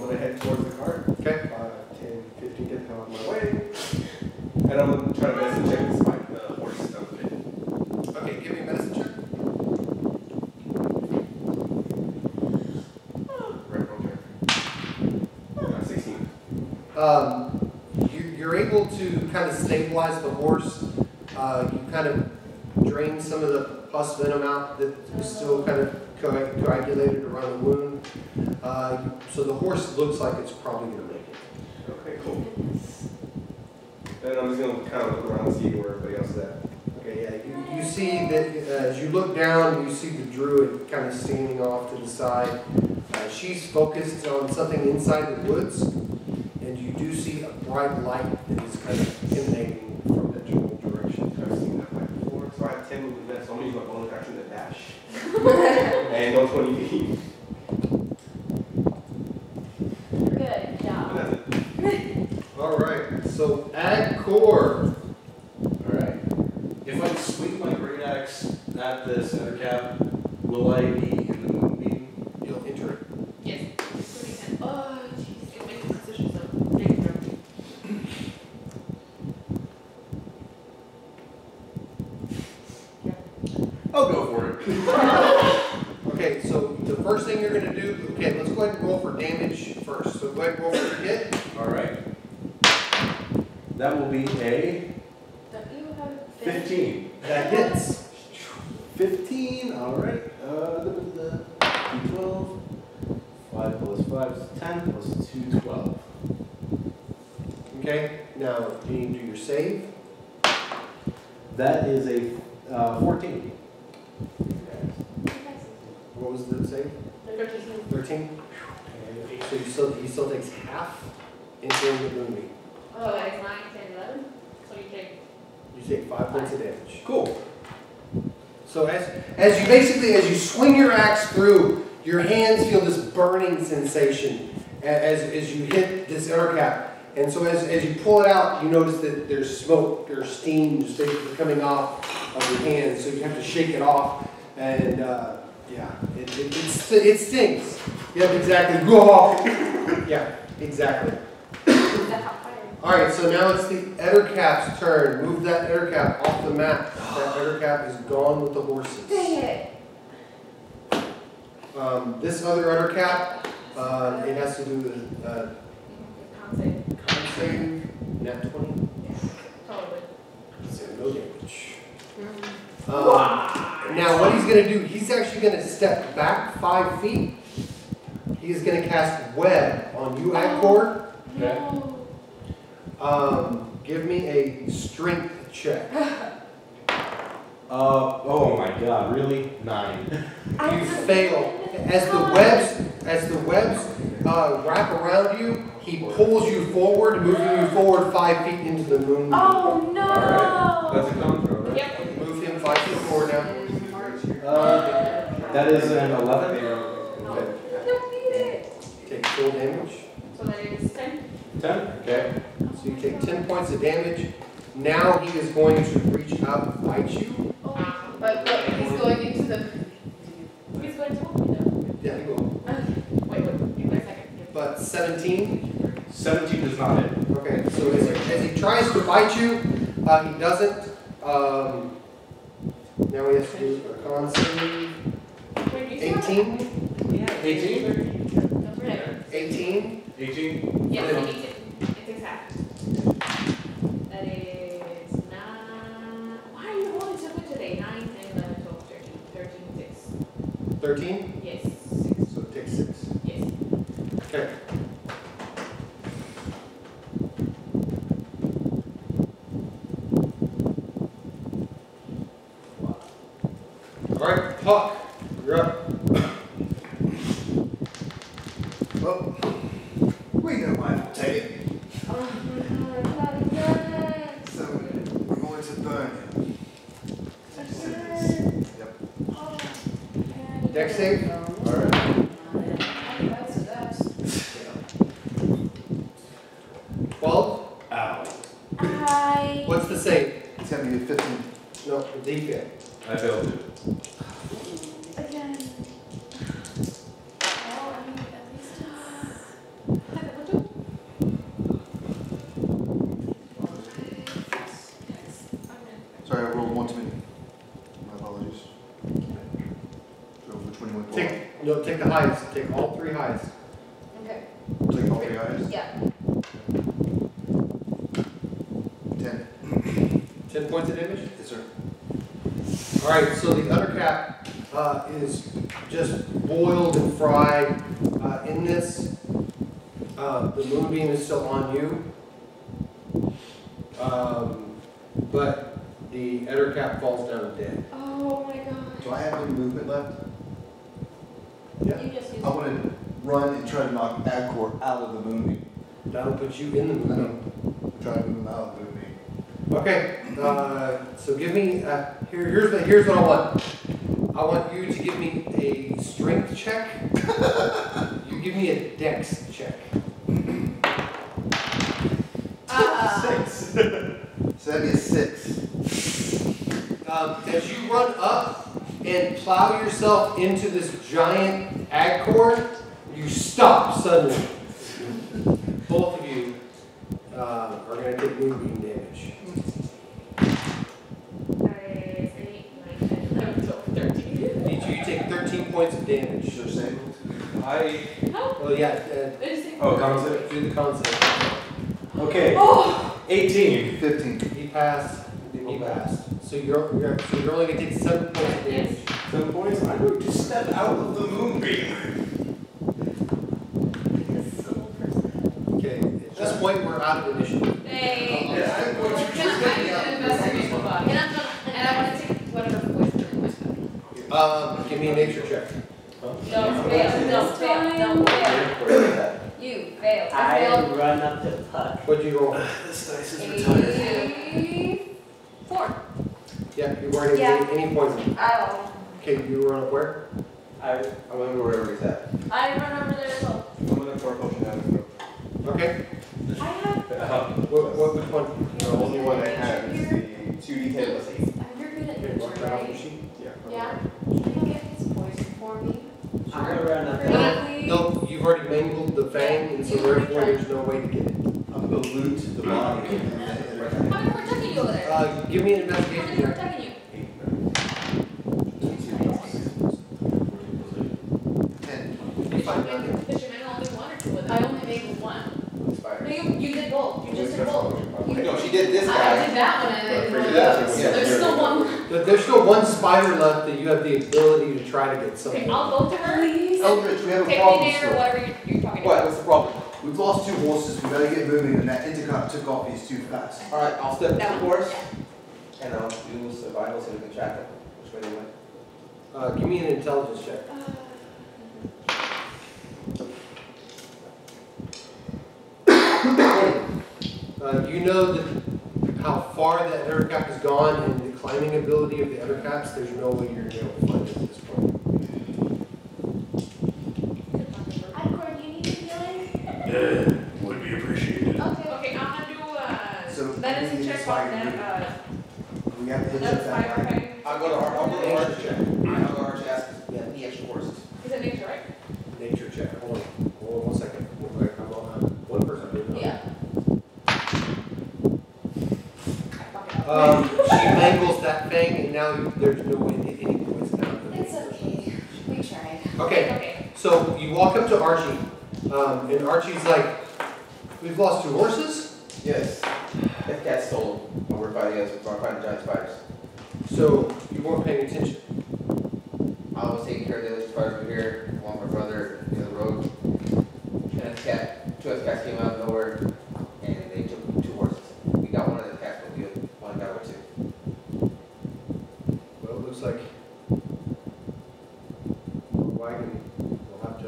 going to head towards the cart. Okay. 10, 15, get the hell out of my way. And I'm going to try to medicine check this fight, the horse stuff. Okay, give me a medicine check. Right, wrong check. 16. You're able to kind of stabilize the horse. You kind of drain some of the pus venom out that was still kind of coagulated around the wound. So the horse looks like it's probably going to make it. Okay, cool. Then I'm just going to kind of look around and see where everybody else is at. Okay, yeah. You see that as you look down, you see the druid kind of standing off to the side. She's focused on something inside the woods, and you do see a bright light that is kind of emanating from that general direction. I've seen that fight before. So I have 10 movement left, so I'm going to use my bonus action to dash. And go 20 feet. Good job. And that's it. Alright, so add core. Alright. If I swing my great axe at the center cap, will I be in the moonbeam? You'll enter it. Yes. Oh, jeez. It makes a position so. Thank you. I'll go for it. Okay, so the first thing you're going to do, okay, let's go ahead and roll for damage first. So go ahead and roll for your hit. Alright. That will be a Don't you have 15. That hits. 15, alright. D12. 5 plus 5 is 10, plus 2, 12. Okay, now you need to do your save. That is a 14. What was the save? 13? So he still takes half entering the moonbeam. Oh, that is 9, 10, 11. So you take 5 points of damage. Cool. So as you swing your axe through, your hands feel this burning sensation as you hit this air cap. And so as you pull it out, you notice that there's smoke, there's steam just coming off of your hands. So you have to shake it off. And yeah, it stings. Yep, exactly. Yeah, exactly. Alright, so now it's the Ettercap's turn. Move that Ettercap off the map. That Ettercap is gone with the horses. Dang it. This other Ettercap, it has to do with con save, nat 20. Yes, totally. So no damage. Now what he's going to do, he's actually going to step back 5 feet. He's going to cast Web on you, Agcor. No. Give me a strength check. Oh my god, really? 9. You fail. As the webs wrap around you, he pulls you forward, moving you forward 5 feet into the moon. Oh no! Alright. That's a con throw, right? Yep. Move him 5 feet forward now. That is an 11. Okay. Don't need it. Take full damage. So that is 10. 10? Okay. So you take 10 points of damage. Now he is going to reach out and bite you. Oh. But he's going into the. He's going to hold me though. Yeah, he will. Wait, give me a second. But 17. 17 does not hit. Okay, so as he tries to bite you, he doesn't. Now he has to do a con save. 18. 18? Don't forget. 18. 18? Yes, it eats it. It takes half. That is 9. Why are you rolling so good today? 9, 10, 11, 12, 13, 13, 6. 13? Yes, 6. So it takes 6. Yes. Okay. Alright, Puck, you're up. Well, we don't mind to take it. Oh my god, not again. So we're going to burn him. Yep. Oh. Dex save? Alright. 12? Ow. Hi. What's the save? It's going to be a 15. No, the defense. I failed it. Again. Oh, I mean, at least it's take the highs. Take all 3 highs. Okay. Take all 3 items. Yeah. 10. 10 points of damage? Yes, sir. Alright, so the undercap is just boiled and fried in this. The moonbeam is still on you. But the undercap falls down dead. Oh my god. Do I have any movement left? Yeah. You just used I want to run and try to knock Agcor out of the moonbeam. That'll put you in the moonbeam. I'm trying to move him out of the moonbeam. Okay, so give me, here's what I want. I want you to give me a strength check. You give me a dex check. 6. So that'd be a 6. As you run up and plow yourself into this giant agcor, you stop suddenly. Both of you are going to take moonbeam damage. That is 8, 9, 10, 11, 12, 13. You take 13 points of damage. Should I say? How? Well, yeah, Oh, concept. do the concept. Okay. Oh! 18. 15. He passed. He passed. So you're only going to take 7 points of damage. 7 points? I'm going to step out of the moonbeam. Okay, at this point we're out of initiative. Hey. Yeah, I'm going to Can I investigate my body? And I want to take whatever poison in my body. Give me a nature check. Don't fail. Don't fail. Don't fail. Where is that? You fail. I I failed. run up to Puck. What'd you roll? This dice is retired. 4. Yeah, you weren't able to Yeah. take any poison. Oh. Okay, you run up where? I I'm going to go wherever he's at. I run over there as well. I'm going to pour a potion down his throat. Okay. I have. Which one? The only one I have is the 2d10 plus 8. You're good at Okay, nature, walk that off the right? sheet. Yeah. Yeah. Can you get this poison for me? I'm gonna run up Pretty there. please. No, you've already mangled the fang, and so therefore there's no way to get it. I'm going to loot the body. How many more attacking you over there? Give me an How investigation many more check. attacking you? 10. You find nothing. Did you only 1 or 2 of them? I only made 1. Inspired. No, you did both. You just did both. No, she did this I guy. did that one and I did one of Yeah, those. yeah, There's yeah. still one. There's still one spider left that you have the ability to try to get something. Okay, I'll go to her. Eldritch, we have a Take me problem there or still. whatever you're talking What? about. What's the problem? We've lost 2 horses. We got to get moving, and that intercom took off. He's too fast. Alright, I'll step to That the one. horse and I'll do survival so we can track him. Which way they went. Give me an intelligence check. You know that how far that undercap has gone and the climbing ability of the undercaps, there's no way you're going to be able to find it at this point. Icor, do you need healing? Would be appreciated. Okay, I'm gonna do So, medicine we need check to on find that, We have to hit that's that fire line. fighting. I'll go to Arch. I'll go to Arch. Nature check. I'll go to Arch ask the extra horses. Is it nature, right? Nature check. Hold on. Hold on 1 second. I'm on one person. Yeah. She mangles that thing, and now there's no way to hit any points now. It's okay. We tried. Okay, Okay. so you walk up to Archie, and Archie's like, "We've lost 2 horses." Yes. That cat stole them. We're fighting against giant spiders. So you weren't paying attention. I was taking care of the other spiders over here, along with my brother, the other road. And a cat, 2 other cats came out of nowhere, and they took 2 horses. We got one of the cats, but we had one guy with 2. Well, it looks like the wagon will have to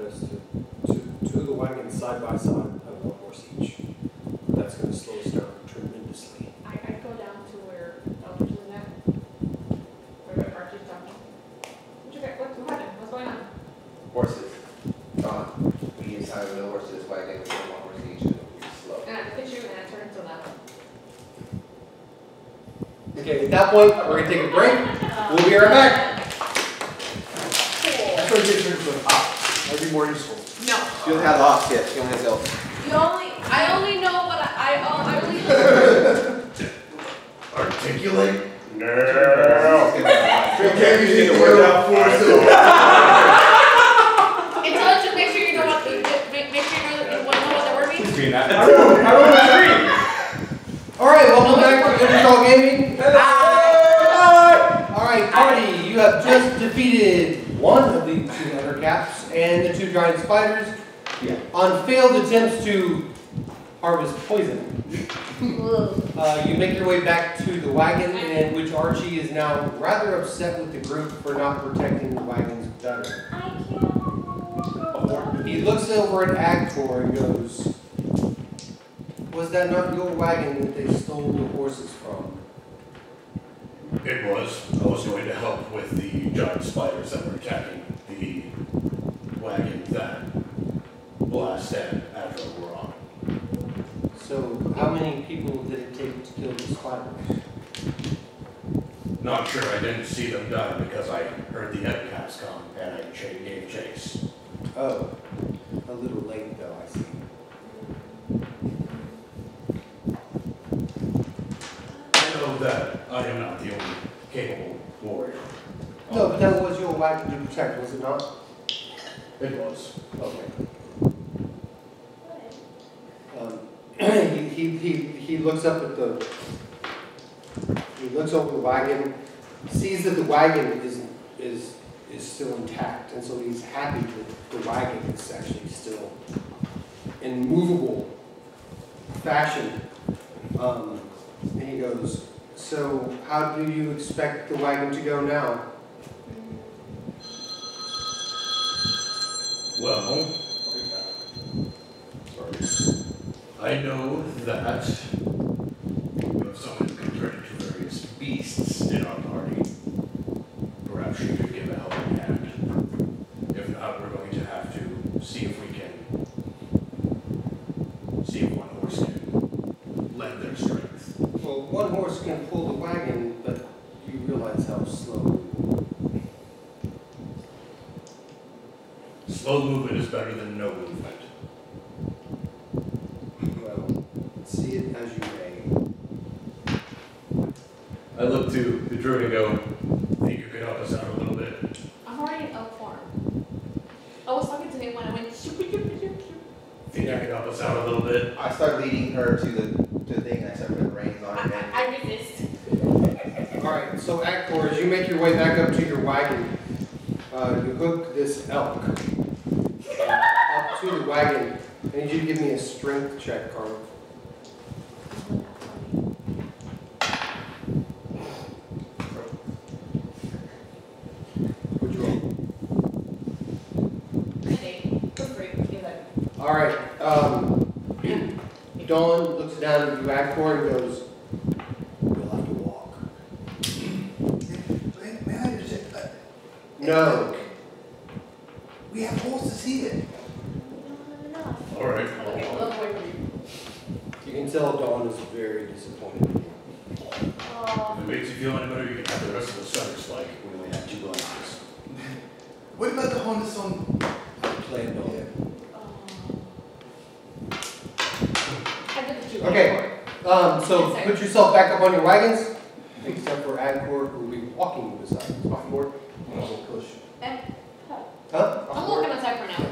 two of the wagons side by side have 1 horse each. That's going to slow us down tremendously. I go down to where Eldridge is at. Where Archie's talking. What happened? What's going on? Horses. Gone. We assigned the horse to this wagon, we had 1 horse each, and we were slow. And I look at you and I turn to that. Okay, at that point, we're going to take a break. We'll be right back. That's what I get turned to an ox. That'd be more useful. No. She doesn't have the ox yet, she only has the elk. I only know what I only know. Articulate? No. Can't you get the word out for us? me in that. I rolled a 3! Alright, welcome back to Intercall Gaming. Alright, party, you have just defeated one of the 2 Ender Caps and the 2 giant spiders on failed attempts to harvest poison. You make your way back to the wagon, in which Archie is now rather upset with the group for not protecting the wagons better. He looks over at Agtor and goes, "Was that not your wagon that they stole the horses from?" It was. I was going to help with the giant spiders that were attacking the wagon that Blast and Adro were on. So, how many people did it take to kill the spiders? Not sure. I didn't see them die because I heard the head caps come and I gave chase. Oh, a little late though, I see. I know that I am not the only capable warrior. No, but that was your wagon to protect, was it not? It was. Okay. He looks up at the. He looks over the wagon, sees that the wagon is still intact, and so he's happy that the wagon is actually still in movable fashion. And he goes, "So how do you expect the wagon to go now?" Well, I know that we have someone who can turn into various beasts in our party. Perhaps you could give a helping hand. If not, we're going to have to see if we can see if one horse can lend their strength. Well, one horse can pull the wagon, but you realize how slow. Slow movement is better than no movement. Well, see it as you may. I look to the druid and go, think you could help us out a little bit? I'm already in elk form. I was talking to him when I went shoop, shoop, shoop, shoop, shoop. Think you could help us out a little bit? I start leading her to the thing, and I start putting reins on her. And I resist. Alright, so Actor, as you make your way back up to your wagon, you hook this elk up to the wagon. I need you to give me a strength check, Carl. What'd you roll? Alright, Dawn looks down at you, Actor, and goes, "You'll have to walk." May I just, No. we have horses here. All right. You can tell Dawn is very disappointed. If it makes you feel any better, you can have the rest of the stutters like we only have 2 glasses. What about the harness on? Play Dawn. Yeah. Okay, so put yourself back up on your wagons, except for Agcor, who will be walking beside you. Off-board. Push. Huh? I'm looking outside for now.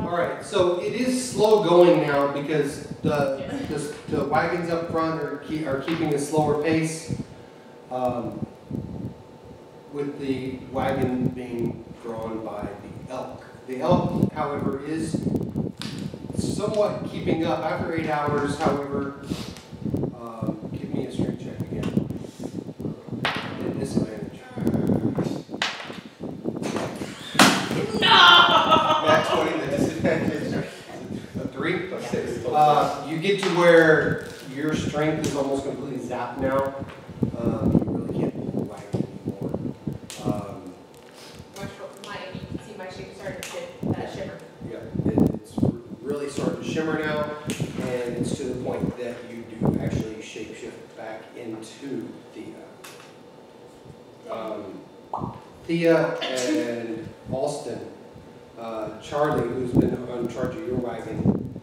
Alright, so it is slow going now because the wagons up front are keeping a slower pace, with the wagon being drawn by the elk. The elk, however, is somewhat keeping up. After 8 hours, however, give me a strength check again. At disadvantage. Max 20, the disadvantage. A 3? Plus 6. You get to where your strength is almost completely zapped now. You really can't pull the wagon anymore. You can see my shape starting to shimmer. Yeah, it's really starting to shimmer now, and it's to the point that you do actually shapeshift back into Thea. Thea and Alston, Charlie, who's been in charge of your wagon,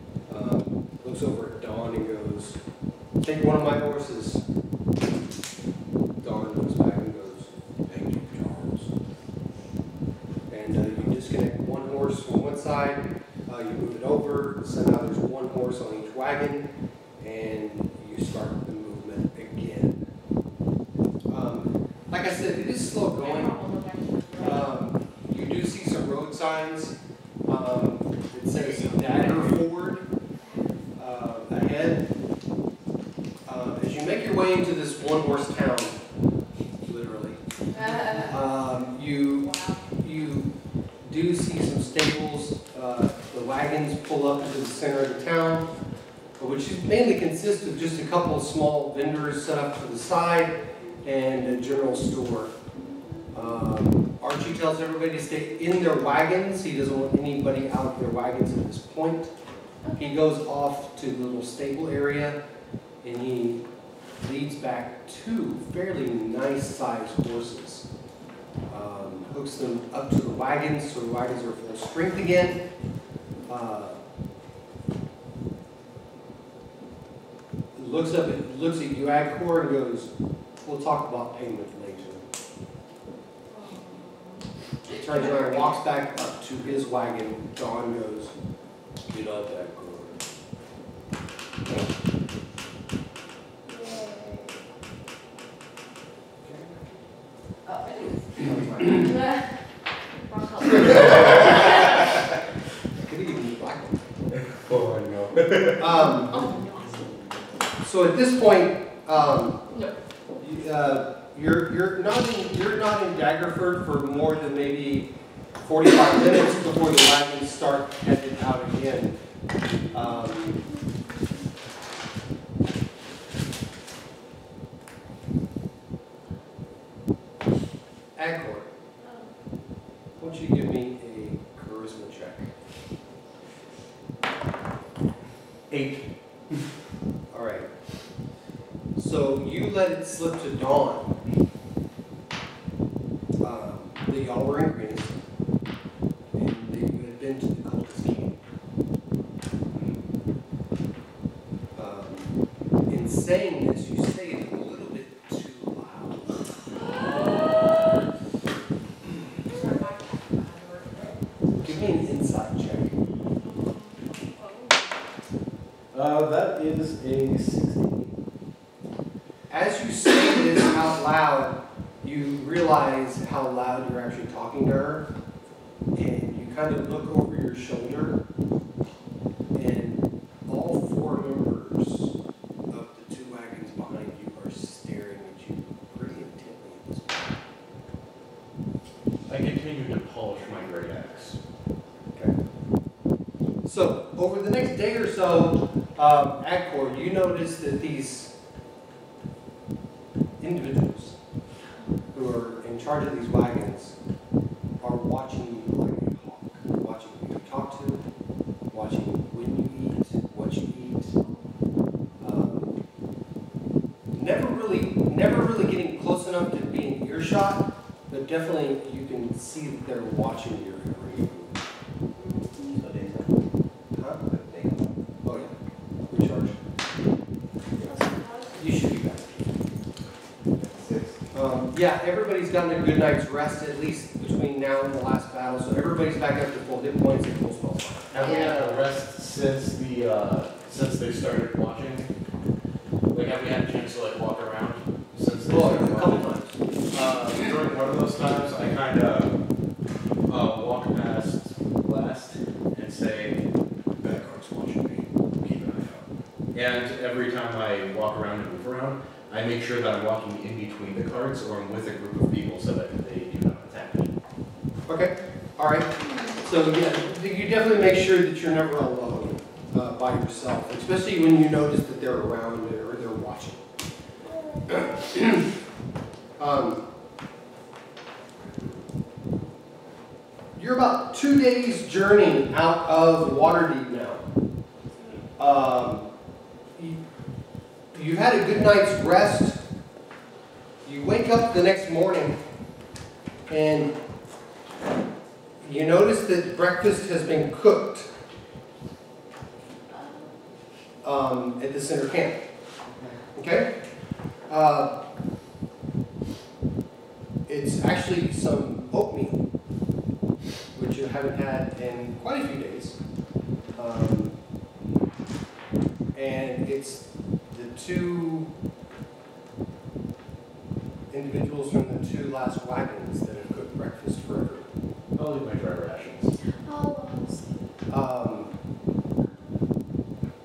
looks looks over at Dawn and goes, "Take one of my horses." Dawn looks back and goes, "Thank you, Charles." And you disconnect one horse from one side, you move it over, so now there's one horse on each wagon, and you start the movement again. Like I said, it is slow going. You do see some road signs. It says Dagger Ford ahead. As you make your way into this one-horse town, literally, you do see some stables. The wagons pull up into the center of the town, which mainly consists of just a couple of small vendors set up to the side and a general store. Archie tells everybody to stay in their wagons. He doesn't want anybody out of their wagons at this point. He goes off to the little stable area and he leads back two fairly nice-sized horses. Hooks them up to the wagons so the wagons are full strength again. Looks at you, Agcor, and goes, "We'll talk about payment later." He turns around and walks back up to his wagon. Dawn goes, "Get up, Agcor." Wrong color. Could have given you black one. Oh, I know. Oh, no. So at this point, No. you're not in Daggerford for more than maybe 45 minutes before the wagons start heading out again. Agcor, why don't you give me a charisma check? 8. All right. So you let it slip to Dawn that y'all were in Greens and that you had been to the cultist camp. In saying this, you say it a little bit too loud. Give me an insight check. That is a 16. As you say this out loud, you realize how loud you're actually talking to her, and you kind of look over your shoulder, and all 4 members of the 2 wagons behind you are staring at you pretty intently at this point. I continue to polish my great axe. Okay. So, over the next day or so, Agcor, you notice that these individuals who are in charge of these wagons are watching you like a hawk, watching who you talk to, watching when you eat, what you eat. Never really getting close enough to be in earshot, but definitely you can see that they're watching your every move. So they Huh? Oh yeah, recharge. You should be back. Yeah, everybody's gotten a good night's rest, at least between now and the last battle, so everybody's back up to full hit points and full spell slot. Have we had a rest since they started watching? Like, have we had a chance to like walk around since they Well, started a couple watching? times. During one of those times, I kind of walk past last and say, "That card's watching me. Keep an eye out." And every time I walk around and move around, I make sure that I'm walking in between the cards or I'm with a group of people so that they do not attack me. Okay, all right. So yeah, you definitely make sure that you're never alone by yourself, especially when you notice that they're around or they're watching. You're about 2 days' journey out of Waterdeep now. You had a good night's rest. You wake up the next morning and you notice that breakfast has been cooked. at the center camp. Okay? It's actually some oatmeal, which you haven't had in quite a few days. And it's the two individuals from the two last wagons that have cooked breakfast for everyone. I'll leave my dry rations.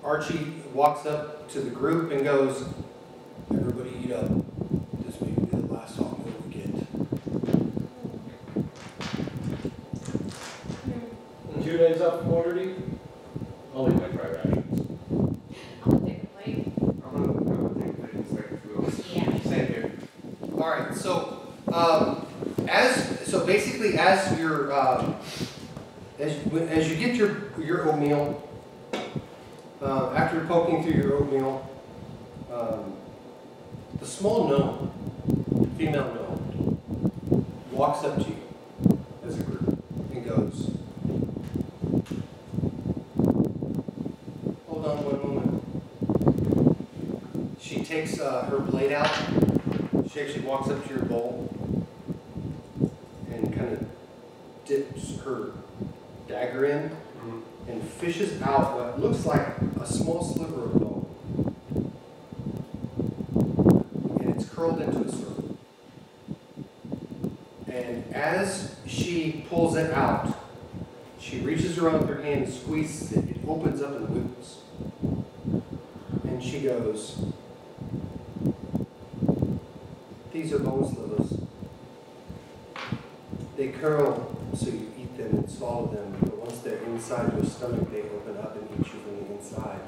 Archie walks up to the group and goes, "Everybody eat up. This may be the last oatmeal we get." 2 days up from order. I'll leave my dry rations. I'm gonna take a plate. I'm gonna take a picture of food. Yeah. Same here. All right, so basically as you're as you get your oatmeal, after you're poking through your oatmeal, the small gnome, female gnome, walks up to you as a group and goes, "Hold on one moment." She takes her blade out. She actually walks up to your bowl and kind of dips her dagger in and fishes out what looks like a small sliver of bone. And it's curled into a circle. And as she pulls it out, she reaches around with her hand and squeezes it. It opens up and wiggles. And she goes, "These are bone slivers. They curl so you eat them and swallow them, but once they're inside your stomach, they open up and eat you from the inside,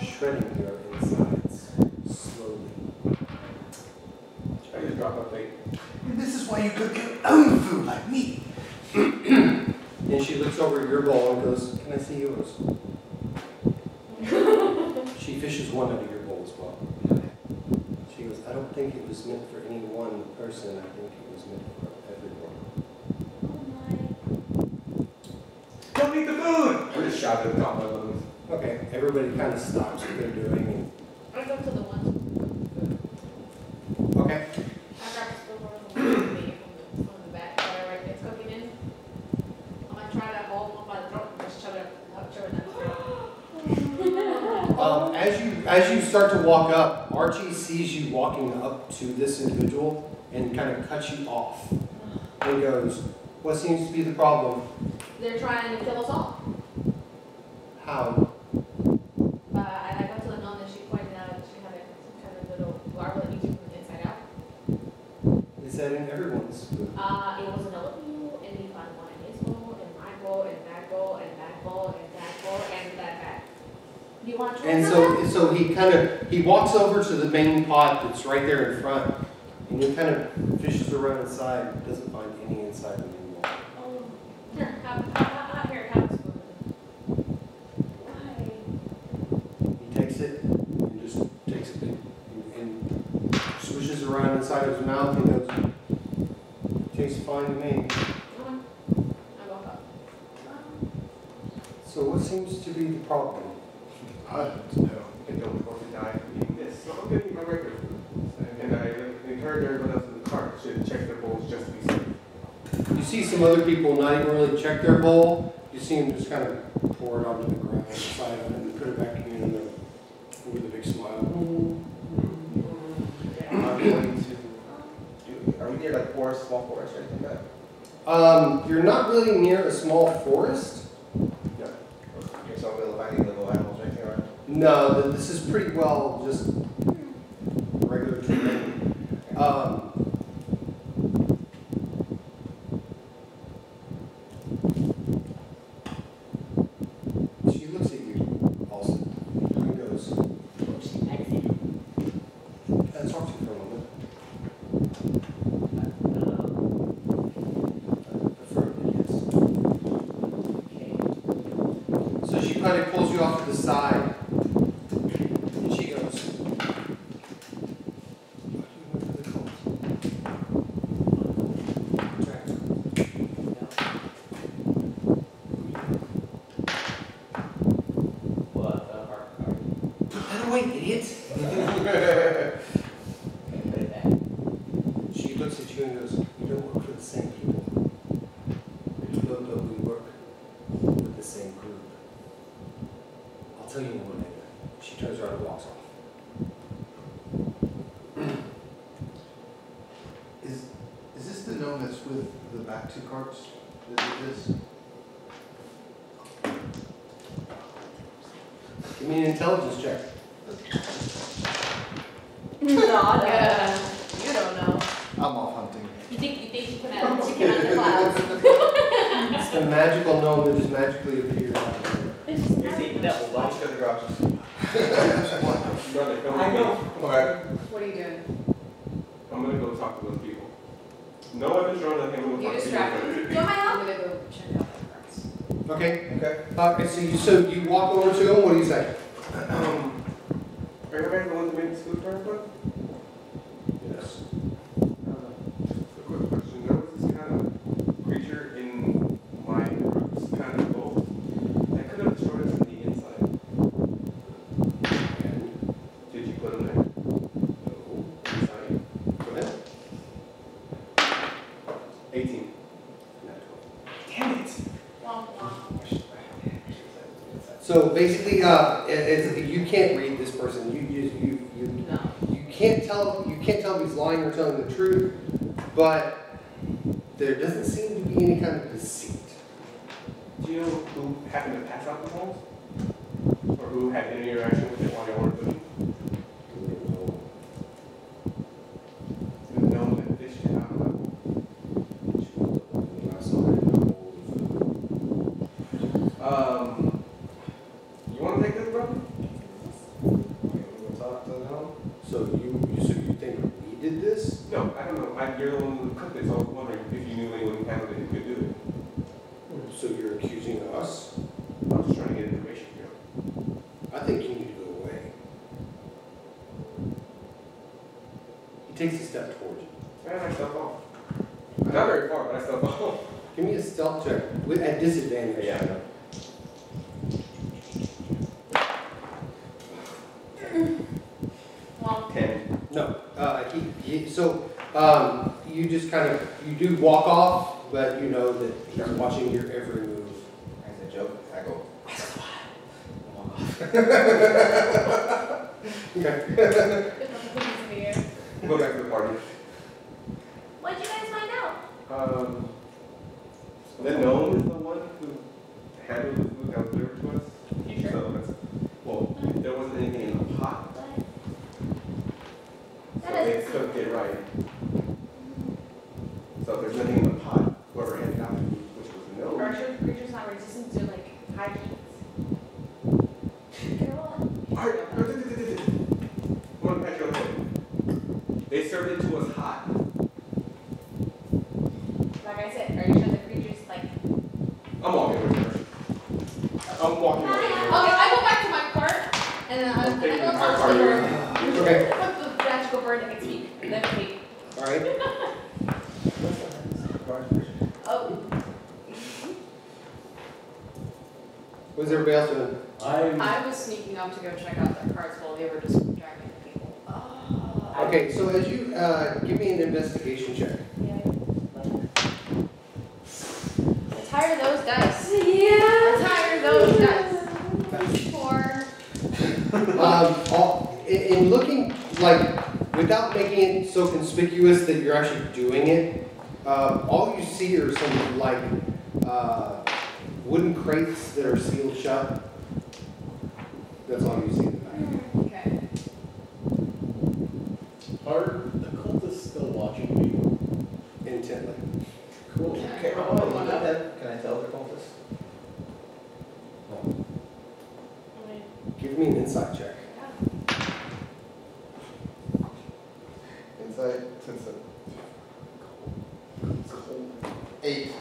shredding your insides slowly." I just dropped my plate. And this is why you cook your own food like me. And she looks over at your bowl and goes, "Can I see yours?" She fishes one out of your bowl as well. She goes, "I don't think it was meant for any one person. I think it was meant for everyone." Don't eat the food! I just shot at the top of my lungs. Okay, everybody kind of stops what they're doing. I go to the one. And, okay, I grab a spoon from the back, whatever it's cooking in. I'm gonna try that whole one by the throat and just shove it up in the throat. as you start to walk up, Archie sees you walking up to this individual and kind of cuts you off and goes, "What seems to be the problem?" They're trying to kill us all. How? I go to the nun and she pointed out that she had some kind of little larva that eats you from the inside out. Is that in everyone's food? It was an oatmeal, and we found one in his bowl, and my bowl, and that bowl, and that bowl, and that bowl, and that bag. Do you want to try And that? so he walks over to the main pot that's right there in front, and he kind of fishes around inside, doesn't find any inside the main bowl. Oh, here, have a spoon. Why? He takes it and just takes it and swishes around inside his mouth and goes, "Tastes fine to me." I woke up. So what seems to be the problem? I don't know. I don't before we die. Eating this. So I'm gonna eat my regular food. And I encourage everyone else in the car to check their bowls just to be safe. You see some other people not even really check their bowl. You see them just kind of pour it onto the ground beside them and put it back in there with a big smile. I'm going to do. Are we near like forest, small forest, or anything like that? You're not really near a small forest. No. Okay, so we'll find any little animals or anything around. No, this is pretty well just regular terrain. She looks at you also and goes, "Can I talk to you for a moment?" Preferably, yes. So she kind of pulls you off to the side. And she goes, away, idiot. She looks at you and goes, "You don't work for the same people. You don't know we work with the same group. I'll tell you one thing." She turns around and walks off. Is this the gnome that's with the back two carts that did this? Give me an intelligence check. Not, you don't know. I'm off hunting. You think you can have a chicken on the clouds. It's the magical gnome that just magically appears out of nowhere. You're taking that one. Launch to the garages. Brother, come I with me. know. Okay. What are you doing? I'm gonna go talk to those people. No weapons drawn, nothing. I'm gonna You talk to distract me. people. Do you want my help? I'm gonna go check out the cards. Okay. Okay. So you walk over to him. What do you say? Are you guys the ones that made the scoop turn club? Yes. A quick question. There was this kind of creature in my group's kind of goal that could have destroyed us from the inside. And Did you put him there? no. Inside? Go ahead. 18. Damn it. Womp womp. So basically, you can't read this person. You No. can't tell if he's lying or telling the truth, but there doesn't seem to be any kind of deceit. Do you know who happened to pass out the balls? Or who had any interaction with it while you weren't looking? The gnome that fished it out of that hole. You want to take this, bro? So you think we did this? No, I don't know. You're the one who cooked it, so I was wondering if you knew anyone who handled it who could do it. So you're accusing us? I was just trying to get information, you know. I think you need to go away. He takes a step towards you. And I stepped off. Not very far, but I stepped off. Give me a stealth check at disadvantage. Yeah, I know. Womp. 10. No, you just kind of, you do walk off, but you know that he's watching your every move. As a joke, I go. Okay. There's nothing cookies in the air. We'll go back to the party. What'd you guys find out? The gnome is the one who handled the food that was delivered to us. You sure? So that's, well, there wasn't anything in the pot, so That they is- cooked it right. So if there's nothing in the pot, whoever handed out the food, which was the gnome. Are sure creatures not resistant to like hygiene? You know what? Alright, I want to pat you on the head. They served it to us hot. Like I said, are you sure the creatures like? I'm walking away first. I'm walking away. Okay, I go back to my cart and then I I'm go taking talk my to cart. the bird. Okay. What's the magical bird that can speak? Let me. All right. Oh. What's everybody else doing? I was sneaking up to go check out their carts while they were just driving the people. Oh. Okay, so as you give me an investigation check. Yeah. I'm tired of those dice. Yeah. I'm tired of those dice. Four. In looking like without making it so conspicuous that you're actually doing it, all you see are some like wooden crates that are sealed shut. That's all you see in the back. Okay. Are the cultists still watching me? Intently. Cool. Okay, can I tell the cultists? Give me an insight check. Inside, since it's cold. 8.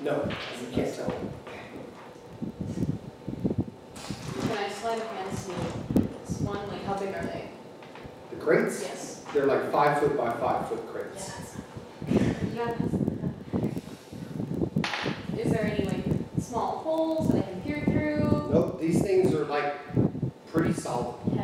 No, you can't tell. Can I slide up against this one? Like, how big are they? The crates? Yes. They're like 5 foot by 5 foot crates. Yeah. Is there any like small holes that I can peer through? Nope, these things are like pretty solid. Heavy.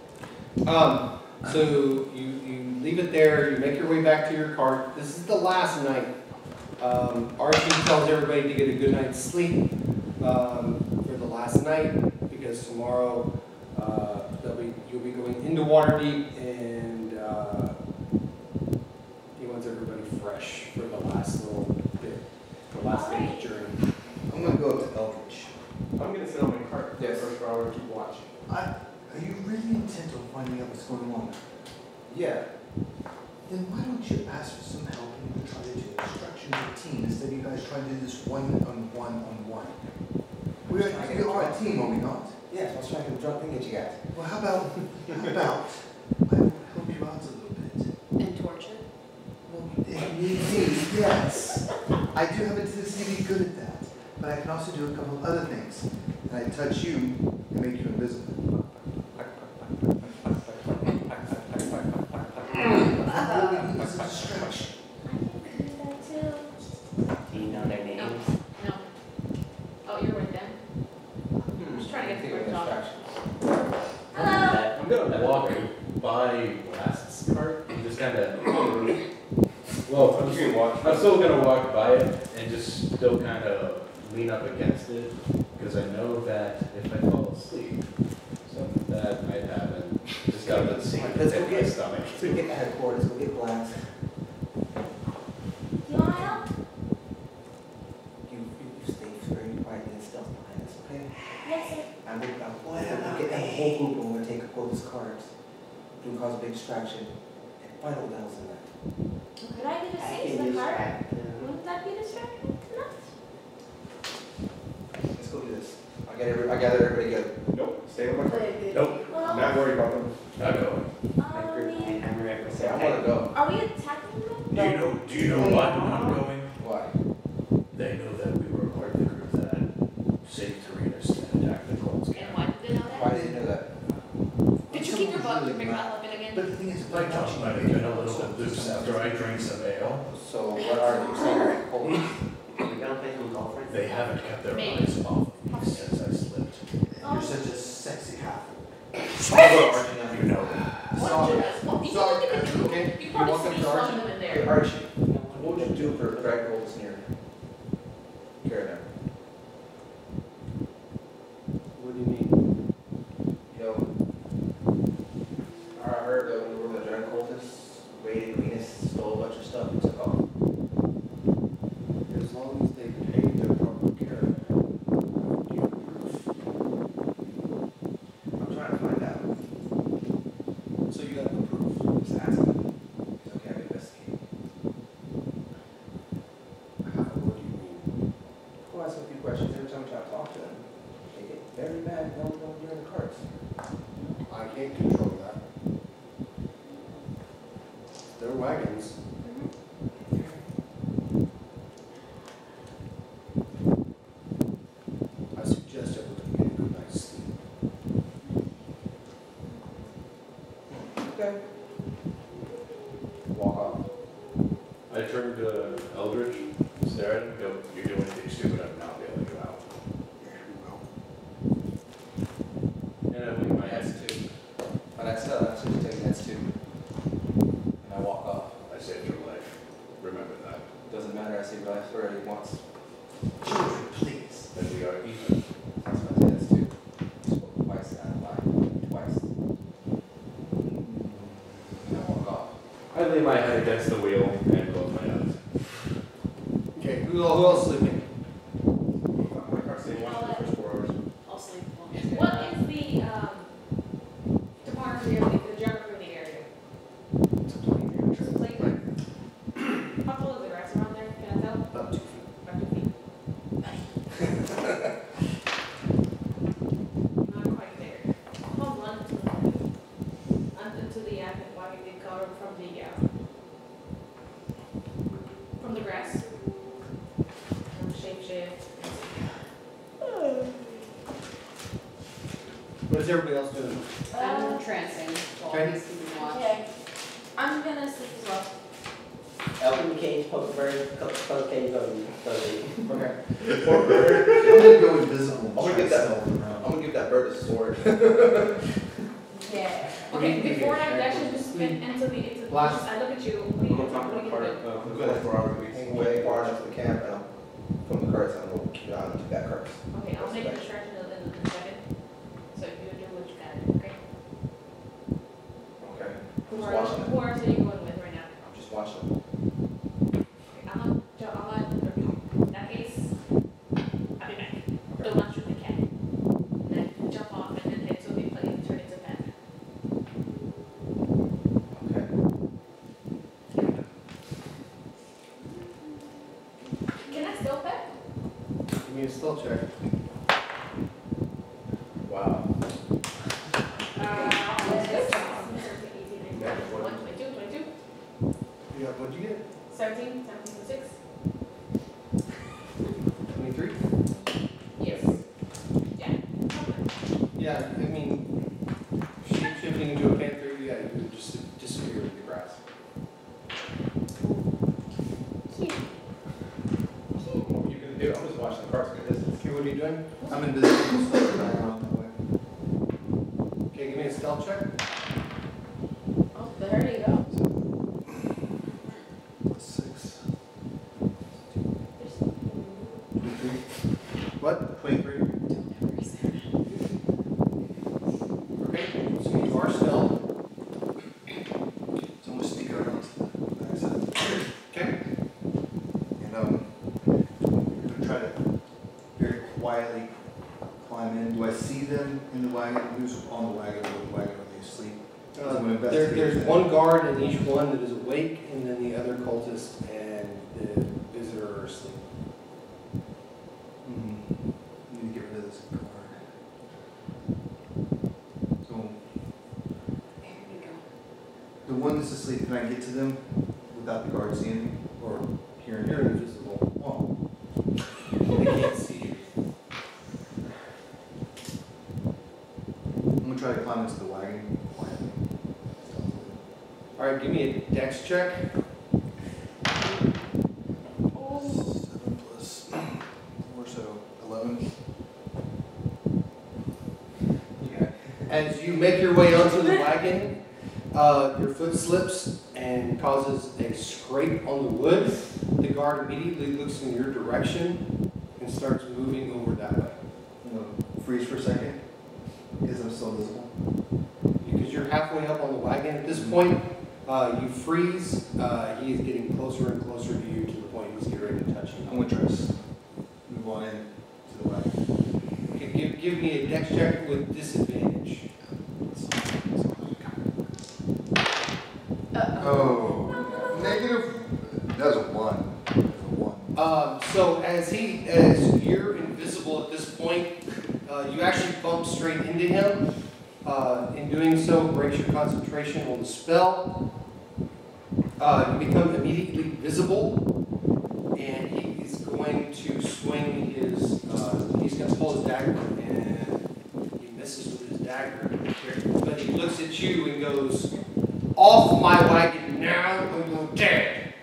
So you leave it there, you make your way back to your cart. This is the last night. Archie tells everybody to get a good night's sleep for the last night, because tomorrow you'll be going into Waterdeep, and he wants everybody fresh for the last little bit, the last day's journey. I'm gonna go up to Eldritch. I'm gonna sit on my cart for the Yes. first hour and keep watch. Are you really intent on finding out what's going on? Yeah. Then why don't you ask for some help and try to do instruction to the team instead of you guys trying to do this one-on-one-on-one? We are a team, are we not? Yes, I was trying to jump in at you guys. Well, how about I will help you out a little bit? And torture. Well, if need be, yes. I do have a tendency to be good at that, but I can also do a couple of other things. And I touch you and make you invisible. What we need is a distraction. Do you know their names? No. Oh, you're with them? I'm just trying to get the word off. I'm gonna walk by West's cart and just kind of. Well, You can watch. I'm still gonna walk by it and just still kind of lean up against it, because I know that if I fall asleep, something that might happen. Just got to see Let's go in my get- stomach. Let's go get the headquarters, go get glass. You want help? You stay very quiet and stealth behind us, okay? Yes, sir. I'm gonna get that whole group and we're gonna pull these cards. Do cause a big distraction. And find out what the hell's in there. Could I get a safe in the car? Wouldn't that be distracting enough? Let's go do this. I gather everybody together. Nope, stay on my cart. Nope, Well, I'm not worried about them. not going. I'm ready Say, I wanna go. are we attacking them? Do you know why I'm not going? Why? They know that we were part of the group that saved Tyrannus and attacked the Colts. And why did they know Why that? did you know that? Did you keep your butt, your mouth open again? But the thing is, My tongue might have been a little bit loose after I drank some ale. So what are you saying? Are you cold? We gonna play some golf right They haven't kept their Maybe. eyes off me since I slipped. you're such a sexy half. You know. What did you guys, what, you Sorry. think you could do? Okay, You you probably walk up see to some Archie. of them in Hey, there. Archie, what would you do for drag goals near Caravan? What do you mean? You know, I heard that when we were the drag cultists, raided Venus, stole a bunch of stuff and took off. As long as they paid their proper care. I'm trying to find out. So you got the proof. Just ask them. It's okay, I'm investigating. What do you mean? We'll ask them a few questions every time we try to talk to them. They get very mad when you're in the carts. I can't control that. They're wagons. I suggest everybody get a good night's sleep. Okay. Walk off. I turned to Eldritch, stare at him, go, you're doing anything stupid, I'm not bailing you out. And I leave my That's head. two. But that's just taking that's two. And I walk off. I saved your life. Remember that. Doesn't matter, I see what I swear it once. Children, please. Then we are even. That's what I say, that's two. Spoke twice, I lied. Twice. And I walk off. I lay my head against the wheel and close my eyes. Okay, who else sleeping? My cart's staying watch for the first 4 hours. I'll sleep. What is the, topography of the geography of the area? It's a plane. It's like, how tall is the grass around there, can I tell? About 2 feet. About 2 feet. Not quite there. How blunt unto the why they cover from the grass. From shape shift. What is everybody else doing? I'm trancing while Okay. he's keeping watch. Okay. I'm gonna sleep as well. Elton cage, poke bird, poke cage, go to sleep. Okay. Poor bird. I'm gonna go invisible. I'm gonna get that. Stealth around. I'm gonna give that bird a sword. Yeah. Okay, before I actually just spin into the, Last- I look at you, what are I'm you gonna talk gonna about part do? of I'm the gonna 24-hour release. hang away far enough to the camp and I'll from the carts and we'll keep it on to that carts. Okay, I'll make a distraction in a second. So you do what you gotta do, okay? Okay. Who Just are, watching it. who are you going with right now? I'm just watching. Okay, in that case, I'll be back. Don't want you to cat. And then jump off and then head to the plane, turn into that. Okay. Can I still pet? Give me a stealth check. Wow. One, 22, 22, Yeah, what'd you get? 17, 26. 23? Yes. Yeah. Yeah, I mean, shape-shifting into a panther, yeah, you would just disappear with the grass. Cute. What are you gonna do? I'm just watching the carts from a distance. Okay, what are you doing? I'm invisible, so I'm back around that way. Okay, give me a stealth check. Oh, there you go. 6. There's 23. What? 23. Okay, so you are stealth. So I'm gonna sneak around to the backside. Okay. And I'm gonna try to very quietly climb in. Do I see them in the wagon? Who's on the wagon or the wagon? Are they asleep? I'm gonna investigate There's that. one guard in each one that is awake, and then the other cultist and the visitor are asleep. Hmm. Need to get rid of this guard. So, the one that's asleep, can I get to them without the guard seeing me or hearing You're me? invisible. Oh, They can't see you. I'm gonna try to climb into the wagon quietly. All right, give me a dex check. 7 plus 4, so 11. As you make your way onto the wagon, your foot slips and causes a scrape on the wood. The guard immediately looks in your direction and starts moving over that way. I'm gonna freeze for a second because I'm still visible. Because you're halfway up on the wagon at this point, you freeze. He is getting closer and closer to you to the point he's getting ready to touch I'm you. gonna try to move on in to the wagon. Okay, give me a dex check with disadvantage. Oh, negative. That's a 1. That's a 1. So as you're invisible at this point, you actually bump straight into him. In doing so, breaks your concentration on the spell. You become immediately visible, and he is going to swing his. He's going to pull his dagger, and he misses with his dagger. But he looks at you and goes, "Off my wagon now, or you're dead."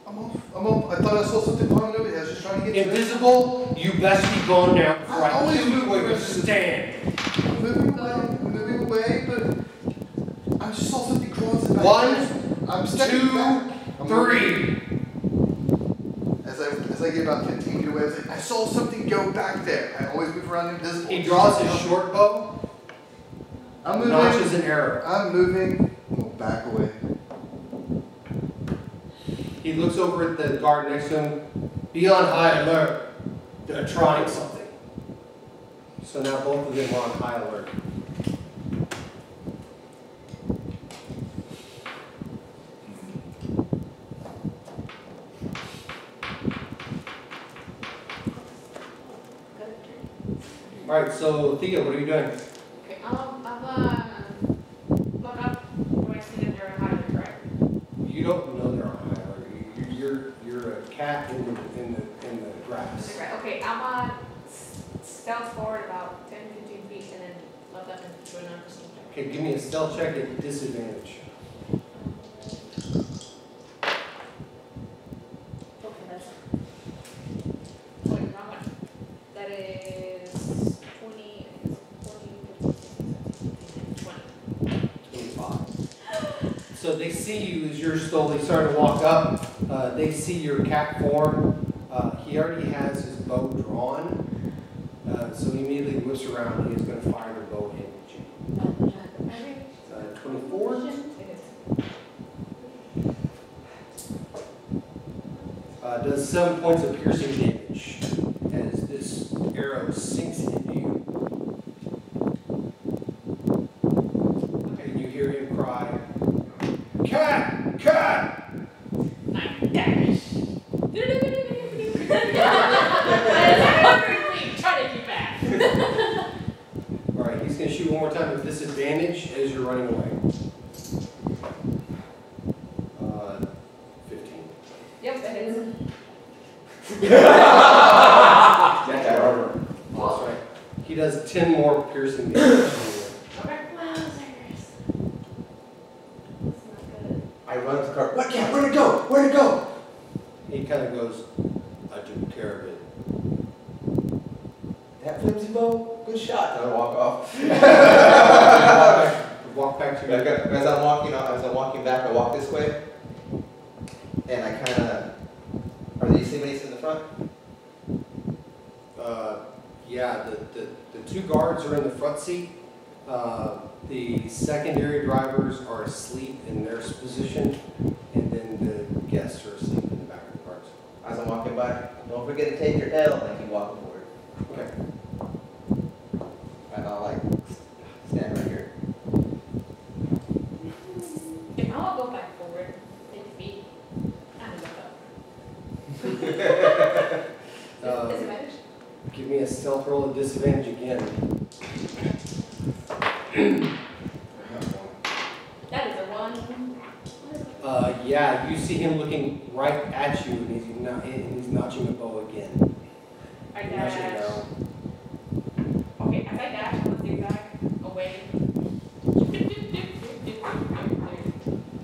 I'm off. I thought I saw something climbing over here. I was just trying to get to it. Invisible, you best be gone now before I I always kill you move where away you from this. stand. I'm moving away, but I just saw something crawling to the back. One, I'm stepping two, back. I'm 3. As I get about 15 feet away, I was like, I saw something go back there. I always move around invisible. He draws his short bow, I'm moving. notches an arrow. I'm moving. I'm gonna back away. He looks over at the guard next to him. Be on high alert. They're trying something. So now both of them are on high alert. All right, so Thea, what are you doing? Okay, look up, do I see that they're a highway, correct? You don't know they're on high alert. You're a cat in the grass. Right, okay, I'm stealth forward about 10, 15 feet and then left up and join on for some check. Okay, give me a stealth check at disadvantage. Okay, that's. Wait, wrong one. That is 20, 14, 15, 16, 17, 18, 20. So they see you as you're slowly starting to walk up. They see your cat form. He already has his bow drawn. So he immediately whips around and he's going to fire the bow in at you. 24. Does 7 points of piercing damage as this arrow sinks into you. And you hear him cry, "Cat! Cat!" 9 damage. Try to keep back. Alright, he's going to shoot one more time with disadvantage as you're running away. 15. Yep, that is. That's armor. That's right. He does 10 more piercing damage. Okay. Wowzers. That's not good. I run to the car. What cat? Where'd it go? Where'd it go? He kind of goes, "I took care of it." That flimsy bow? Good shot. And I walk off. Walk back to your... As I'm walking back, I walk this way. And I kind of... Are these anybody's in the front? Yeah, the 2 guards are in the front seat. The secondary drivers are asleep in their position, and then the guests are asleep in the back of the cars. As I'm walking by, don't forget to take your L, and I keep walking forward. Okay. And I'll like stand right here. Okay, I'll go back forward. Take feet. And look up. Disadvantage? Give me a stealth roll at disadvantage again. That is a 1. Yeah, you see him looking right at you, and he's notching a bow again. I Notching dash. an arrow. Okay, as I dash, I'm gonna zigzag away.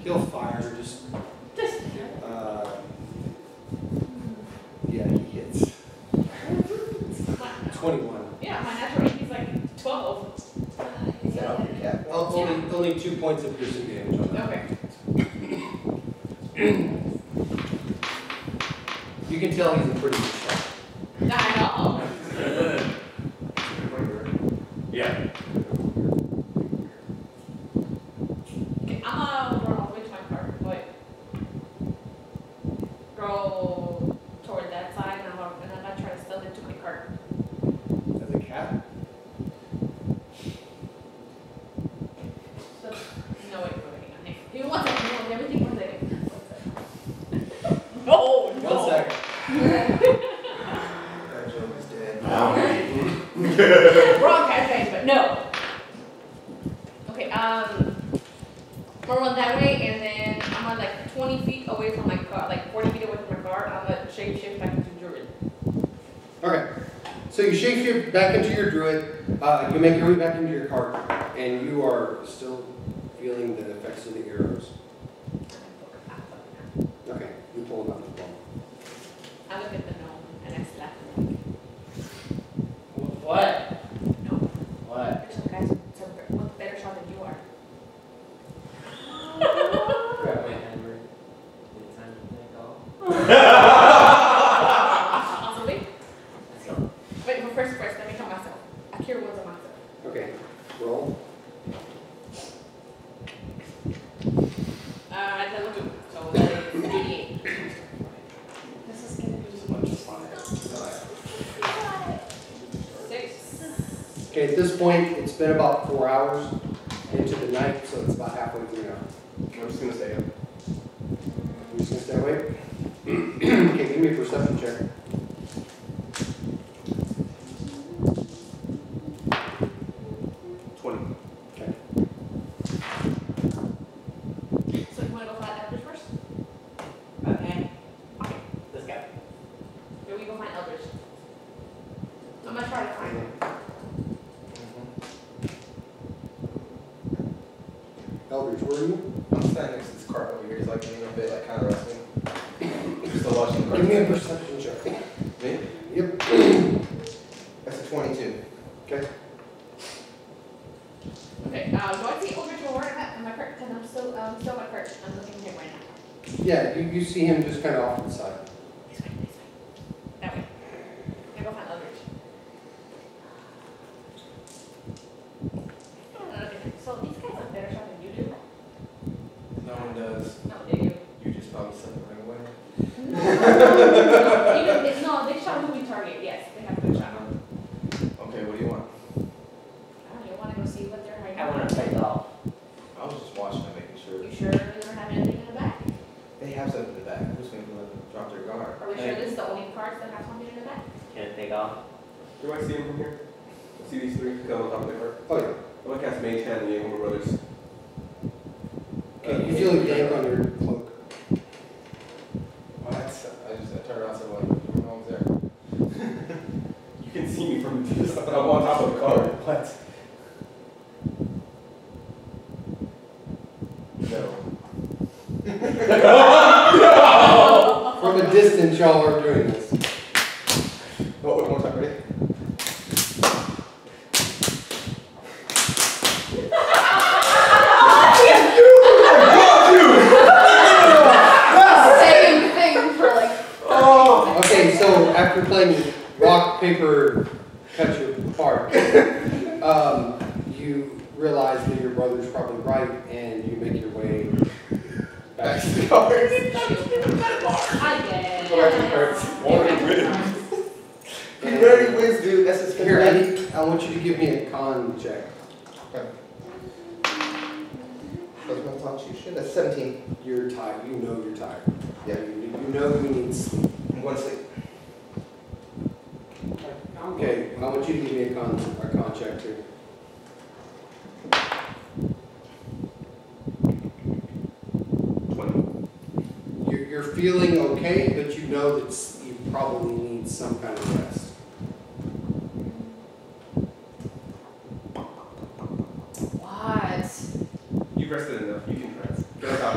He'll fire, just, Just. yeah, he hits. 21. Yeah, my natural AP is like 12. Is that off your cat? Oh, only 2 points of piercing damage on that. Okay. You can tell he's a pretty good shot. I know. Yeah. Okay, I'm gonna run all the way to my car, but go toward that side, and I'm gonna try to stealth into my car. As a cat? So, no, wait, hang on. Give me 1 second, hold on, everything 1 second. No, no. 1 second. That joke is dead. Wrong campaign, but no. Okay, I'm gonna run that way, and then I'm on like 20 feet away from my car, like 40 feet away from my car. I'm gonna shape back into Druid. Okay. So you shapeshift back into your druid, you make your way back into your cart, and you are still feeling the effects of the arrows. Okay, you pull them out of the ball. I look at the gnome and I slap him. What? No, What? there's some guys with a better shot than you are. Grab my hammer. It's time to take off. Possibly. Let's go. Wait, but first, let me tell myself. I cure wounds on myself. Okay, roll. I tell you, so that is 88. This is gonna be so much fun. 6. Okay, at this point, it's been about 4 hours into the night, so it's about halfway through now. I'm just gonna stay up. I'm just gonna stay awake. Okay, give me a perception check. 20. Okay. So you want to go find elders first? Okay. Okay. Let's go. Here we go find elders. I'm gonna try to find them. Elders, where are you? I'm standing next to this cart over here. He's like leaning a bit, like kind of resting. Still watching the cart. Give me a perception check. Me? Yep. That's a 22. Okay. Okay, do I see elders or am I correct? 'Cause I'm still my cart. I'm looking at him right now. Yeah, you see him just kind of off to the side. This way. That way. I go find others. Okay, so these guys have better shot than you do. No one does. No, do you? You just probably sent the right away. No, they shot a moving target. Yes, they have a good shot. Okay, what do you want? I don't know. You want to go see what they're hiding? I want to play golf. I was just watching and making sure. You sure they don't have anything in the back? They have something in the back. I'm just waiting for them to drop their guard. Are we sure this is the only cards that have something in the back? Can I take off? Do I see them from here? See these three go on top of the cart? Oh, yeah. I'm gonna cast Mage Hand and the Homer Brothers. Okay, you feel a yank on your cloak. What? I turned around and said, what? No one's there. You can see me from just I'm on top of the cart. What? No. From a distance, y'all are doing this. Oh, one more time, ready? Same thing for like. Okay, so after playing rock, paper, cut your part, you realize that your brother's probably right, and you make your way back to the car. I guess. Go back to the carts. Already wins. He already wins, dude. That's his Here, Eddie, I want you to give me a con check. That's 17. You're tired. You know you're tired. Yeah. You know you need sleep. I'm going to sleep. Okay, I want you to give me a con check too. 20. You're feeling okay, but you know that you probably need some kind of rest. What? You rested enough. You can rest. Get on top.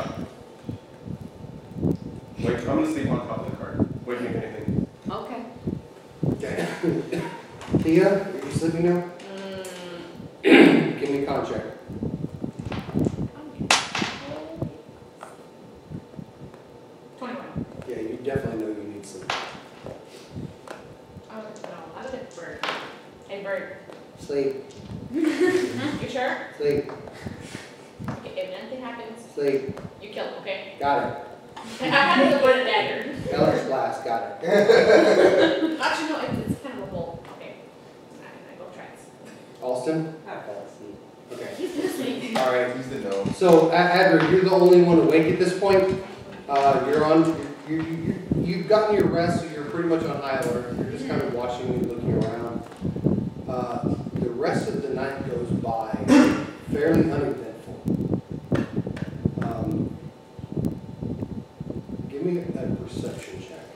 Wait, I'm gonna sleep on top of the cart. Wait, make anything. Okay. Okay. Thea, are you sleeping now? Give me a con check. 21. Yeah, you definitely know you need sleep. Oh, no. I look at Bird. Hey, Bird. Sleep, You sure? sleep, Okay, if anything happens, sleep. you kill him, okay? Got it. I have to burn a dagger. Eldritch Blast, got it. Actually, no, it's kind of a hole. Okay. I go try it. Alston? I fell asleep. Okay. He's listening. All right. Use the gnome. So, Adric, you're the only one awake at this point. You're on. You've gotten your rest, so you're pretty much on high alert. You're just kind of watching and looking around. The rest of the night goes by fairly uneventful. Give me a perception check.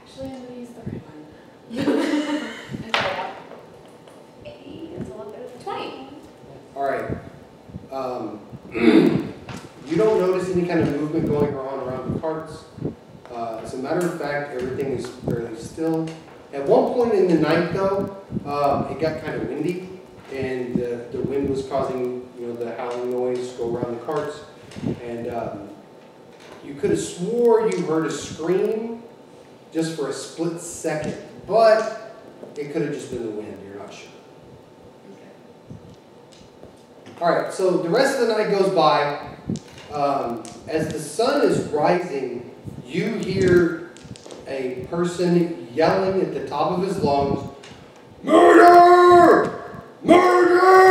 Actually, I'm gonna use the right one. And try it out. Hey, it's a little bit of 20. All right. You don't notice any kind of movement going on around the carts. As a matter of fact, everything is fairly still. At one point in the night, though, it got kind of windy, and the wind was causing, the howling noise to go around the carts. And you could have swore you heard a scream just for a split second, but it could have just been the wind. You're not sure. All right, so the rest of the night goes by. As the sun is rising, you hear a person yelling at the top of his lungs, "Murder! Murder!"